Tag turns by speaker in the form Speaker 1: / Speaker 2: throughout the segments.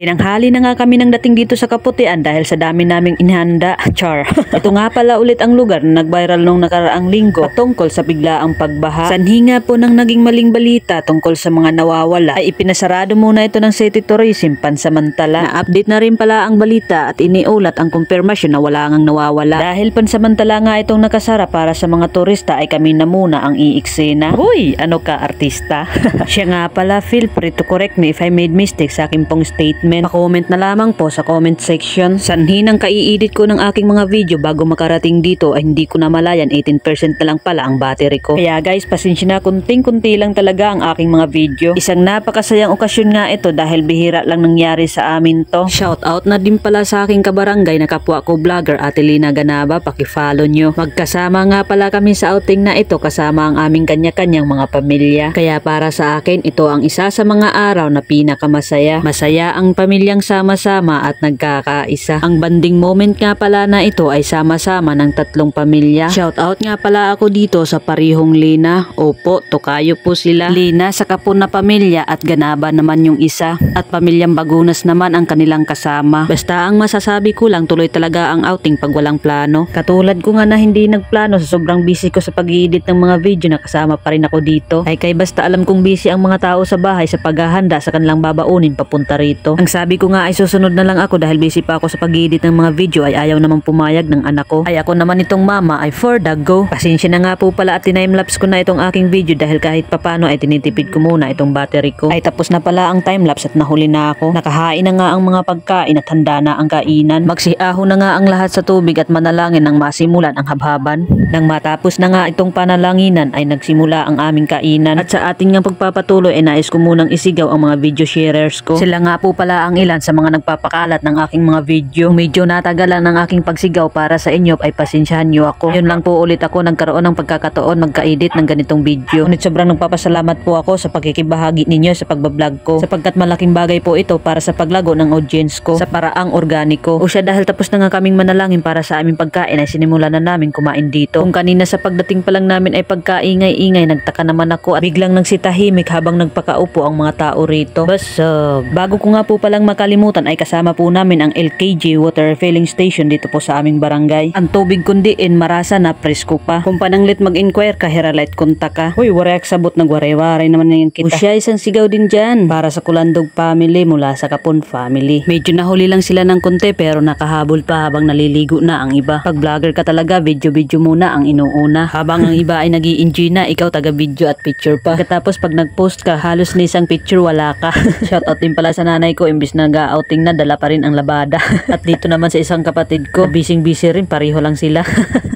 Speaker 1: Tinanghali na nga kami nang dating dito sa Kaputian dahil sa dami naming inihanda. Char. Ito nga pala ulit ang lugar na nag-viral nung nakaraang linggo tungkol sa biglaang pagbaha. Sanhi nga po ng naging maling balita tungkol sa mga nawawala ay ipinasarado muna ito ng City Tourism pansamantala. Na-update na rin pala ang balita at iniulat ang kumpirmasyon na wala ngang nawawala. Dahil pansamantala nga itong nakasara para sa mga turista ay kami na muna ang iiksena. Hoy, ano ka artista? Siya nga pala, feel free to correct me if I made mistake sa aking pong statement. Pa-comment na lamang po sa comment section. Sanhi ng kai-edit ko ng aking mga video bago makarating dito ay hindi ko na malayan 18% na lang pala ang battery ko. Kaya guys, pasensya na, kunting-kunti lang talaga ang aking mga video. Isang napakasayang okasyon nga ito dahil bihira lang nangyari sa amin to. Shout out na din pala sa aking kabarangay na kapwa ko vlogger Ate Lina Ganaba, paki-follow nyo. Magkasama nga pala kami sa outing na ito kasama ang aming kanya-kanyang mga pamilya. Kaya para sa akin, ito ang isa sa mga araw na pinakamasaya. Masaya ang pamilyang sama-sama at nagkakaisa. Ang banding moment nga pala na ito ay sama-sama ng tatlong pamilya. Shout out nga pala ako dito sa parihong Lina. Opo, tukayo po sila. Lina sa Kapun na pamilya at Ganaba naman yung isa. At pamilyang Bagunas naman ang kanilang kasama. Basta ang masasabi ko lang, tuloy talaga ang outing pag walang plano. Katulad ko nga na hindi nagplano sa sobrang busy ko sa pag-i-edit ng mga video na kasama pa rin ako dito. Ay kay basta alam kong busy ang mga tao sa bahay sa paghahanda sa kanilang babaunin papunta rito. Ang sabi ko nga ay susunod na lang ako dahil busy pa ako sa pag-edit ng mga video ay ayaw namang pumayag ng anak ko. Ay ako naman itong mama ay for the go. Pasensya na nga po pala at time-lapse ko na itong aking video dahil kahit papano ay tinitipid ko muna itong battery ko. Ay tapos na pala ang time-lapse at nahuli na ako. Nakahain na nga ang mga pagkain at handa na ang kainan. Magsiaho na nga ang lahat sa tubig at manalangin nang masimulan ang habhaban. Nang matapos na nga itong panalanginan ay nagsimula ang aming kainan. At sa ating nga pagpapatuloy ay nais ko munang isigaw ang mga video sharers ko. Sila nga po pala ang ilan sa mga nagpapakalat ng aking mga video. Kung medyo natagalan ng aking pagsigaw para sa inyo ay pasensyahan nyo ako. Yun lang po ulit ako nagkaroon ng pagkakataon magka-edit ng ganitong video. Ngunit sobrang nagpapasalamat po ako sa pagkikibahagi ninyo sa pagbablog ko sapagkat malaking bagay po ito para sa paglago ng audience ko sa paraang organiko. O siya dahil tapos na nga kaming manalangin para sa aming pagkain ay sinimula na namin kumain dito. Kung kanina sa pagdating pa lang namin ay pagkaingay-ingay, nagtaka naman ako at biglang nagsitahimik habang nagpakaupo ang mga tao rito. Basag. Bago ko nga po palang makalimutan ay kasama po namin ang LKG Water Refilling Station dito po sa aming barangay. Ang tubig kundi marasa na presko pa. Kung pananglit mag-inquire ka, hiralit konta ka. Uy, waray sabot nagwaray-waray naman na yan kita. O siya isang sigaw din dyan para sa Kulandog family mula sa Kapun family. Medyo nahuli lang sila ng konti pero nakahabol pa habang naliligo na ang iba. Pag vlogger ka talaga, video-video muna ang inuuna. Habang ang iba ay nag-i-enjoy na, ikaw taga-video at picture pa. Katapos pag nag-post ka, halos na isang picture wala ka. Shoutout din pala sa nanay ko, imbis na nag-outing na, dala pa rin ang labada. At dito naman sa isang kapatid ko, busy rin, pareho lang sila.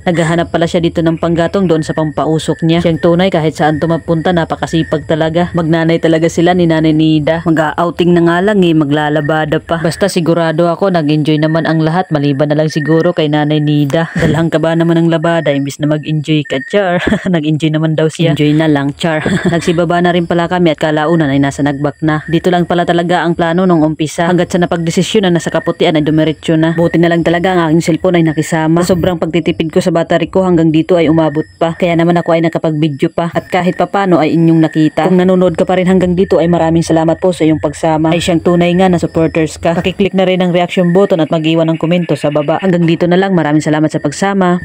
Speaker 1: Naghahanap pala siya dito ng panggatong doon sa pampausok niya. Siyang tunay kahit saan tumapunta, napakasipag talaga. Magnanay talaga sila ni Nanay Nida. Mag-outing na nga lang maglalabada pa. Basta sigurado ako nag-enjoy naman ang lahat, maliban na lang siguro kay Nanay Nida. Dalhang ka ba naman ang labada imbis na mag-enjoy ka, char. Nag-enjoy naman daw siya. Enjoy na lang, char. Nagsibaba na rin pala kami at kalaunan ay nasa nagbak na. Dito lang pala talaga ang plano nung umpisa. Hanggat sa napagdesisyon na nasa Kaputian ay dumiretso na. Buti na lang talaga ang aking cellphone ay nakisama. Sobrang pagtitipid ko sa battery ko hanggang dito ay umabot pa. Kaya naman ako ay nakapag-video pa. At kahit papano ay inyong nakita. Kung nanonood ka pa rin hanggang dito ay maraming salamat po sa iyong pagsama. Ay siyang tunay nga na supporters ka. Pakiclick na rin ang reaction button at mag-iwan ng komento sa baba. Hanggang dito na lang. Maraming salamat sa pagsama.